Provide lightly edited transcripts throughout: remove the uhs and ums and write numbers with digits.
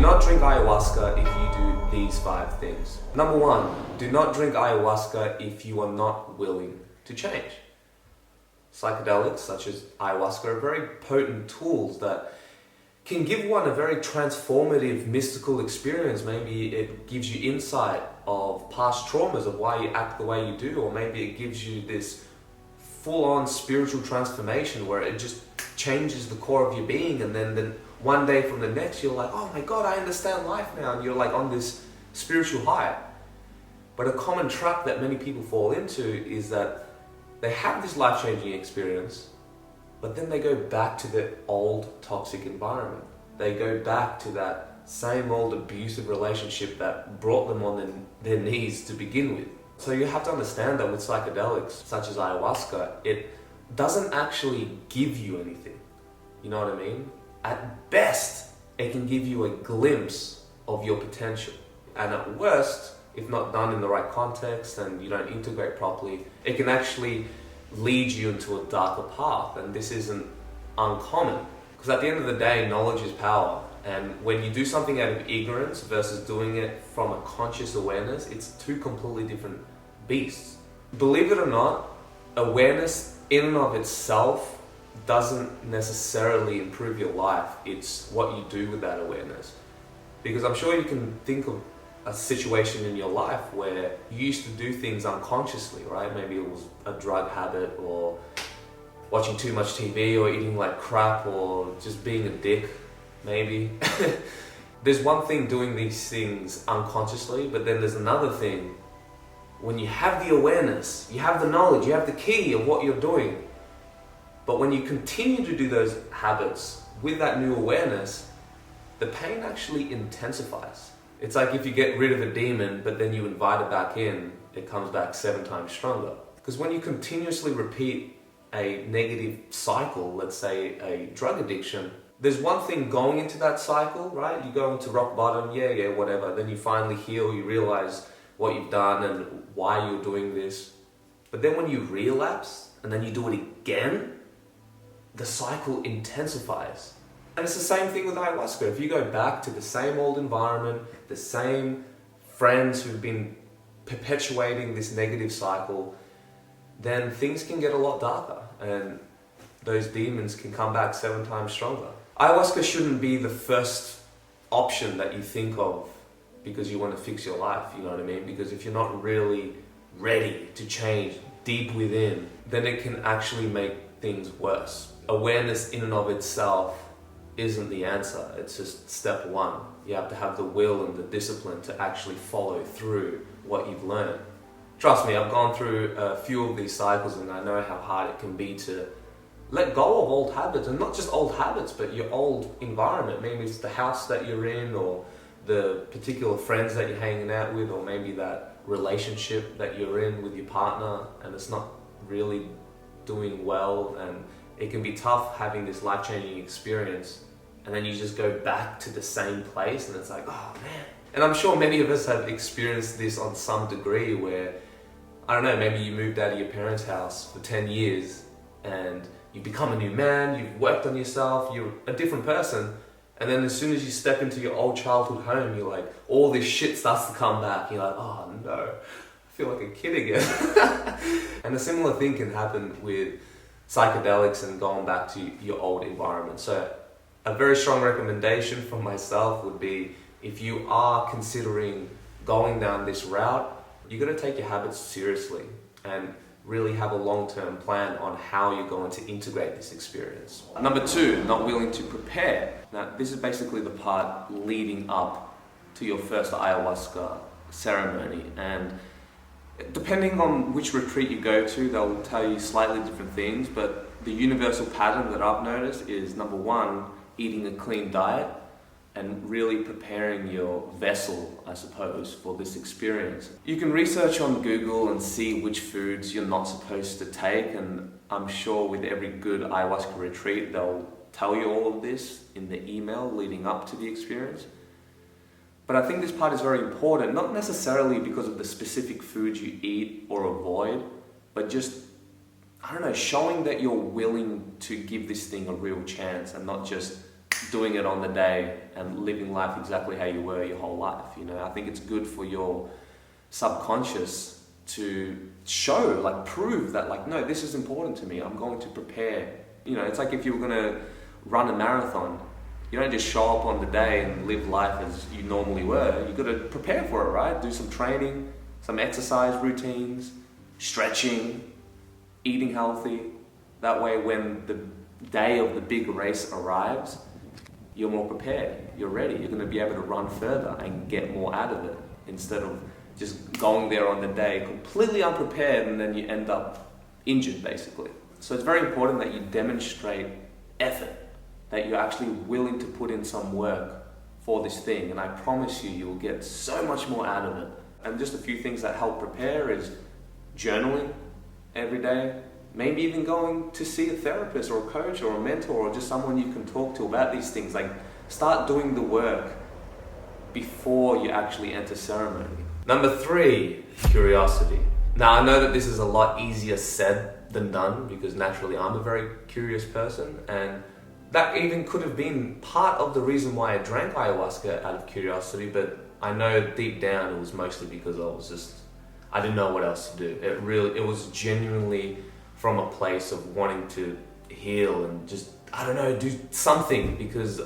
not drink ayahuasca if you do these 5 things. Number 1, do not drink ayahuasca if you are not willing to change. Psychedelics such as ayahuasca are very potent tools that can give one a very transformative mystical experience. Maybe it gives you insight of past traumas of why you act the way you do, or maybe it gives you this full-on spiritual transformation where it just changes the core of your being, and then one day from the next you're like, oh my god, I understand life now, and you're like on this spiritual high. But a common trap that many people fall into is that they have this life-changing experience, but then they go back to their old toxic environment. They go back to that same old abusive relationship that brought them on their knees to begin with. So you have to understand that with psychedelics such as ayahuasca, it doesn't actually give you anything. You know what I mean? At best, it can give you a glimpse of your potential. And at worst, if not done in the right context and you don't integrate properly, it can actually lead you into a darker path. And this isn't uncommon, because at the end of the day, knowledge is power. And when you do something out of ignorance versus doing it from a conscious awareness, it's 2 completely different beasts. Believe it or not, awareness in and of itself doesn't necessarily improve your life. It's what you do with that awareness. Because I'm sure you can think of a situation in your life where you used to do things unconsciously, right? Maybe it was a drug habit, or watching too much TV, or eating like crap, or just being a dick, maybe. There's one thing doing these things unconsciously, but then there's another thing when you have the awareness, you have the knowledge, you have the key of what you're doing. But when you continue to do those habits with that new awareness, the pain actually intensifies. It's like if you get rid of a demon, but then you invite it back in, it comes back 7 times stronger. Because when you continuously repeat a negative cycle, let's say a drug addiction, there's one thing going into that cycle, right? You go into rock bottom, yeah, whatever. Then you finally heal, you realize what you've done and why you're doing this. But then when you relapse and then you do it again, the cycle intensifies. And it's the same thing with ayahuasca. If you go back to the same old environment, the same friends who've been perpetuating this negative cycle, then things can get a lot darker and those demons can come back 7 times stronger. Ayahuasca shouldn't be the first option that you think of because you want to fix your life, you know what I mean? Because if you're not really ready to change deep within, then it can actually make things worse. Awareness in and of itself isn't the answer. It's just step 1. You have to have the will and the discipline to actually follow through what you've learned. Trust me, I've gone through a few of these cycles and I know how hard it can be to let go of old habits, and not just old habits, but your old environment. Maybe it's the house that you're in, or the particular friends that you're hanging out with, or maybe that relationship that you're in with your partner and it's not really doing well, and it can be tough having this life-changing experience and then you just go back to the same place and it's like, oh man. And I'm sure many of us have experienced this on some degree where, I don't know, maybe you moved out of your parents' house for 10 years and you become a new man, you've worked on yourself, you're a different person, and then as soon as you step into your old childhood home, you're like, all this shit starts to come back. You're like, oh no, I feel like a kid again. And a similar thing can happen with psychedelics and going back to your old environment. So a very strong recommendation from myself would be, if you are considering going down this route, you got to take your habits seriously and really have a long-term plan on how you're going to integrate this experience. Number 2, not willing to prepare. Now, this is basically the part leading up to your first ayahuasca ceremony. And depending on which retreat you go to, they'll tell you slightly different things, but the universal pattern that I've noticed is, number 1, eating a clean diet and really preparing your vessel, I suppose, for this experience. You can research on Google and see which foods you're not supposed to take, and I'm sure with every good ayahuasca retreat, they'll tell you all of this in the email leading up to the experience. But I think this part is very important, not necessarily because of the specific foods you eat or avoid, but just, I don't know, showing that you're willing to give this thing a real chance and not just doing it on the day and living life exactly how you were your whole life. You know, I think it's good for your subconscious to show, like prove that, like, no, this is important to me. I'm going to prepare. You know, it's like if you were going to run a marathon, you don't just show up on the day and live life as you normally were. You've got to prepare for it, right? Do some training, some exercise routines, stretching, eating healthy. That way when the day of the big race arrives, you're more prepared, you're ready, you're going to be able to run further and get more out of it, instead of just going there on the day completely unprepared and then you end up injured basically. So it's very important that you demonstrate effort, that you're actually willing to put in some work for this thing, and I promise you, you'll get so much more out of it. And just a few things that help prepare is journaling every day, maybe even going to see a therapist or a coach or a mentor or just someone you can talk to about these things. Like, start doing the work before you actually enter ceremony. Number 3, curiosity. Now, I know that this is a lot easier said than done, because naturally I'm a very curious person, and that even could have been part of the reason why I drank ayahuasca, out of curiosity, but I know deep down it was mostly because I didn't know what else to do. It was genuinely from a place of wanting to heal and just, I don't know, do something, because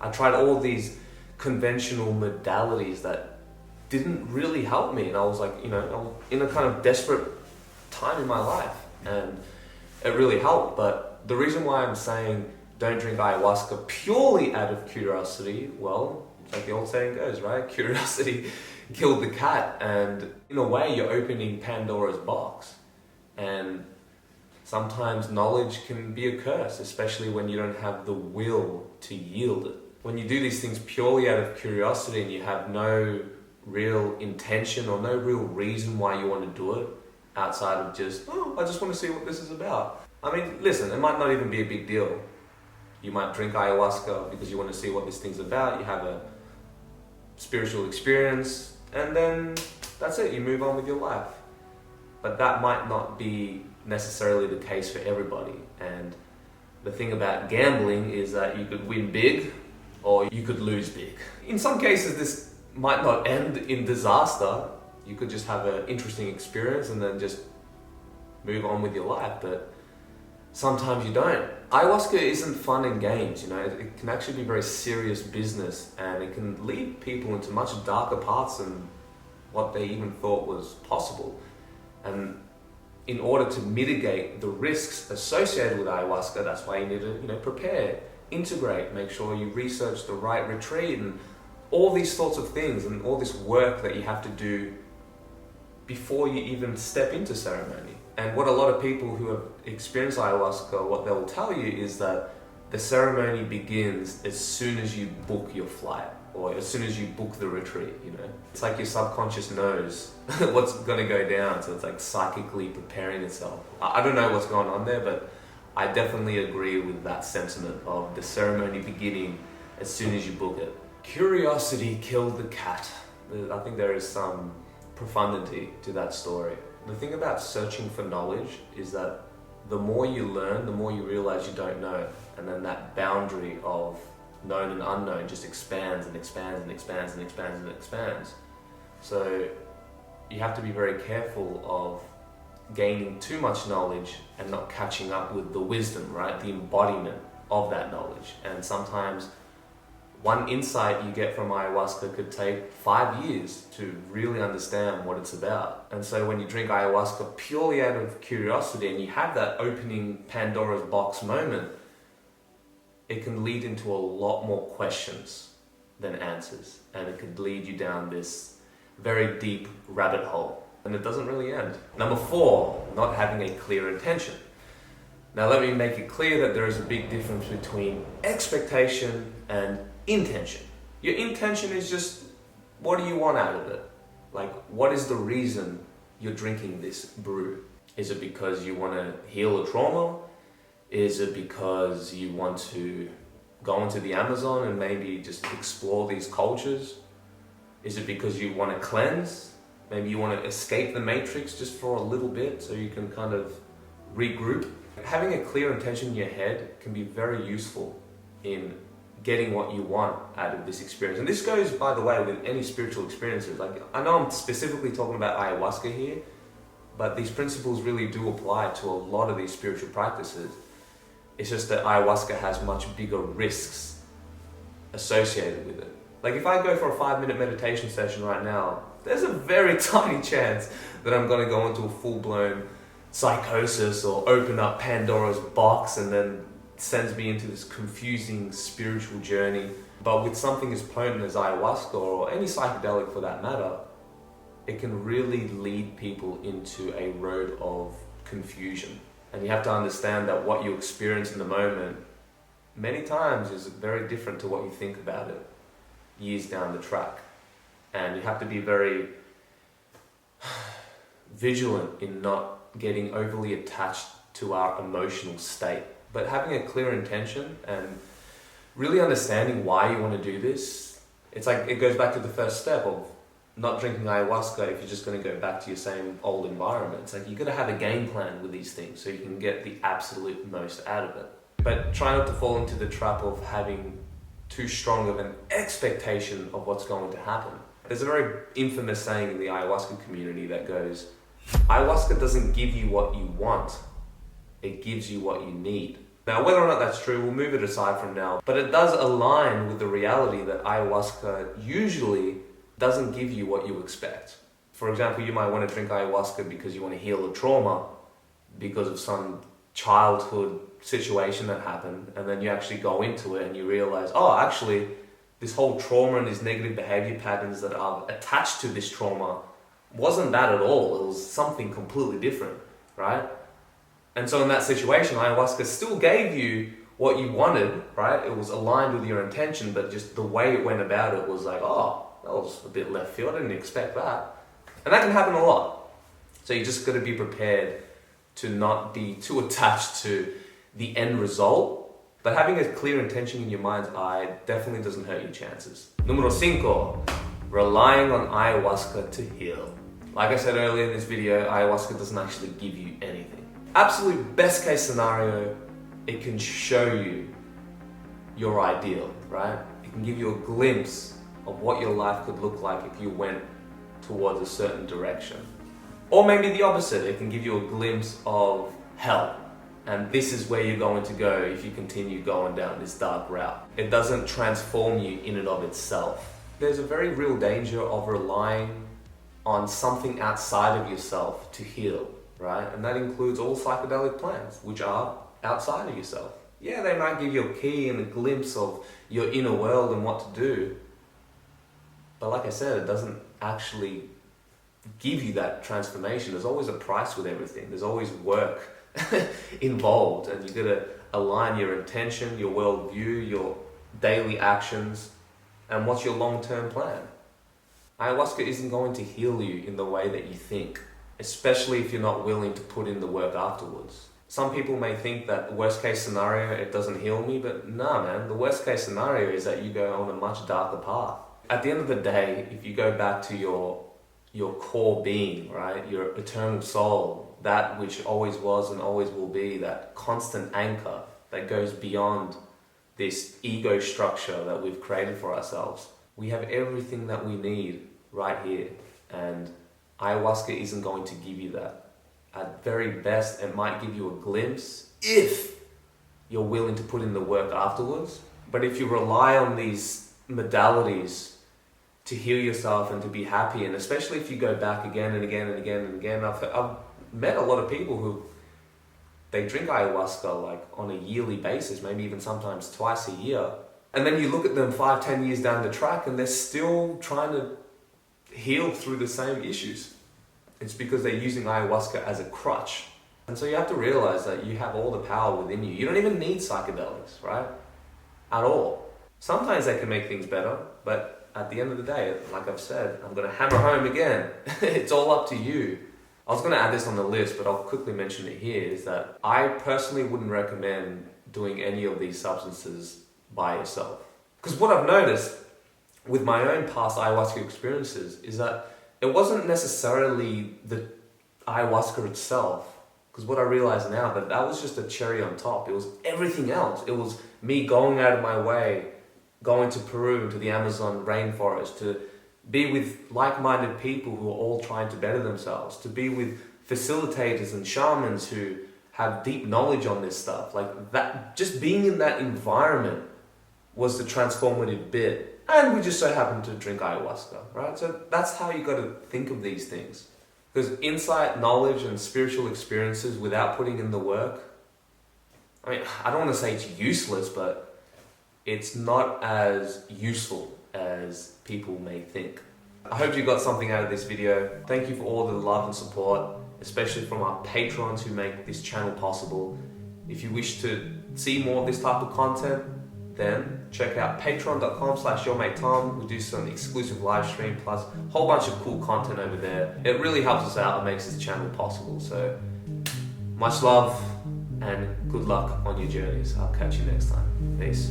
I tried all these conventional modalities that didn't really help me, and I was like, you know, I was in a kind of desperate time in my life, and it really helped. But the reason why I'm saying don't drink ayahuasca purely out of curiosity, well, like the old saying goes, right? Curiosity killed the cat, and in a way you're opening Pandora's box, and sometimes knowledge can be a curse, especially when you don't have the will to yield it. When you do these things purely out of curiosity and you have no real intention or no real reason why you want to do it, outside of just, oh, I just want to see what this is about. I mean, listen, it might not even be a big deal. You might drink ayahuasca because you want to see what this thing's about, you have a spiritual experience, and then that's it, you move on with your life. But that might not be necessarily the case for everybody. And the thing about gambling is that you could win big or you could lose big. In some cases, this might not end in disaster. You could just have an interesting experience and then just move on with your life, but sometimes you don't. Ayahuasca isn't fun and games, you know, it can actually be very serious business, and it can lead people into much darker paths than what they even thought was possible. And in order to mitigate the risks associated with ayahuasca, that's why you need to, you know, prepare, integrate, make sure you research the right retreat, and all these sorts of things, and all this work that you have to do before you even step into ceremony. And what a lot of people who have experienced ayahuasca, what they'll tell you is that the ceremony begins as soon as you book your flight, or as soon as you book the retreat, you know. It's like your subconscious knows what's gonna go down, so it's like psychically preparing itself. I don't know what's going on there, but I definitely agree with that sentiment of the ceremony beginning as soon as you book it. Curiosity killed the cat. I think there is some profundity to that story. The thing about searching for knowledge is that the more you learn, the more you realize you don't know. And then that boundary of known and unknown just expands and expands and expands and expands and expands. So you have to be very careful of gaining too much knowledge and not catching up with the wisdom, right? The embodiment of that knowledge. And sometimes one insight you get from ayahuasca could take 5 years to really understand what it's about. And so when you drink ayahuasca purely out of curiosity and you have that opening Pandora's box moment, it can lead into a lot more questions than answers. And it could lead you down this very deep rabbit hole. And it doesn't really end. Number 4, not having a clear intention. Now let me make it clear that there is a big difference between expectation and intention. Your intention is just, what do you want out of it? Like, what is the reason you're drinking this brew? Is it because you want to heal a trauma? Is it because you want to go into the Amazon and maybe just explore these cultures? Is it because you want to cleanse? Maybe you want to escape the matrix just for a little bit so you can kind of regroup. Having a clear intention in your head can be very useful in getting what you want out of this experience. And this goes, by the way, with any spiritual experiences. Like, I know I'm specifically talking about ayahuasca here, but these principles really do apply to a lot of these spiritual practices. It's just that ayahuasca has much bigger risks associated with it. Like, if I go for a 5-minute meditation session right now, there's a very tiny chance that I'm going to go into a full-blown psychosis or open up Pandora's box and then sends me into this confusing spiritual journey. But with something as potent as ayahuasca, or any psychedelic for that matter, it can really lead people into a road of confusion. And you have to understand that what you experience in the moment many times is very different to what you think about it years down the track. And you have to be very vigilant in not getting overly attached to our emotional state. But having a clear intention and really understanding why you want to do this, it's like, it goes back to the first step of not drinking ayahuasca if you're just going to go back to your same old environment. It's like, you got to have a game plan with these things so you can get the absolute most out of it. But try not to fall into the trap of having too strong of an expectation of what's going to happen. There's a very infamous saying in the ayahuasca community that goes, ayahuasca doesn't give you what you want, it gives you what you need. Now, whether or not that's true, we'll move it aside from now, but it does align with the reality that ayahuasca usually doesn't give you what you expect. For example, you might want to drink ayahuasca because you want to heal a trauma because of some childhood situation that happened, and then you actually go into it and you realize, oh, actually, this whole trauma and these negative behavior patterns that are attached to this trauma wasn't that at all. It was something completely different, right? And so in that situation, ayahuasca still gave you what you wanted, right? It was aligned with your intention, but just the way it went about it was like, oh, that was a bit left field. I didn't expect that. And that can happen a lot. So you just got to be prepared to not be too attached to the end result, but having a clear intention in your mind's eye definitely doesn't hurt your chances. Número 5, relying on ayahuasca to heal. Like I said earlier in this video, ayahuasca doesn't actually give you anything. Absolute best case scenario, it can show you your ideal, right? It can give you a glimpse of what your life could look like if you went towards a certain direction. Or maybe the opposite, it can give you a glimpse of hell. And this is where you're going to go if you continue going down this dark route. It doesn't transform you in and of itself. There's a very real danger of relying on something outside of yourself to heal, right? And that includes all psychedelic plants, which are outside of yourself. Yeah, they might give you a key and a glimpse of your inner world and what to do. But like I said, it doesn't actually give you that transformation. There's always a price with everything. There's always work involved, and you gotta align your intention, your worldview, your daily actions, and what's your long-term plan. Ayahuasca isn't going to heal you in the way that you think, especially if you're not willing to put in the work afterwards. Some people may think that worst case scenario, it doesn't heal me, but nah, man, the worst case scenario is that you go on a much darker path. At the end of the day, if you go back to your core being, right, your eternal soul, that which always was and always will be, that constant anchor that goes beyond this ego structure that we've created for ourselves. We have everything that we need right here, and ayahuasca isn't going to give you that. At very best, it might give you a glimpse if you're willing to put in the work afterwards. But if you rely on these modalities to heal yourself and to be happy, and especially if you go back again and again and again and again, I've met a lot of people who they drink ayahuasca like on a yearly basis, maybe even sometimes twice a year. And then you look at them 5-10 years down the track and they're still trying to heal through the same issues. It's because they're using ayahuasca as a crutch. And so you have to realize that you have all the power within you. You don't even need psychedelics, right? At all. Sometimes they can make things better, but at the end of the day, like I've said, I'm going to hammer home again. It's all up to you. I was going to add this on the list, but I'll quickly mention it here, is that I personally wouldn't recommend doing any of these substances by yourself. Because what I've noticed with my own past ayahuasca experiences is that it wasn't necessarily the ayahuasca itself. Because what I realize now, that was just a cherry on top. It was everything else. It was me going out of my way going to Peru, to the Amazon rainforest, to be with like-minded people who are all trying to better themselves, to be with facilitators and shamans who have deep knowledge on this stuff. Like that, just being in that environment was the transformative bit. And we just so happened to drink ayahuasca, right? So that's how you got to think of these things. Because insight, knowledge, and spiritual experiences without putting in the work, I mean, I don't want to say it's useless, but it's not as useful as people may think. I hope you got something out of this video. Thank you for all the love and support, especially from our patrons who make this channel possible. If you wish to see more of this type of content, then check out patreon.com/yourmatetom. We do some exclusive live stream plus a whole bunch of cool content over there. It really helps us out and makes this channel possible. So much love and good luck on your journeys. I'll catch you next time. Peace.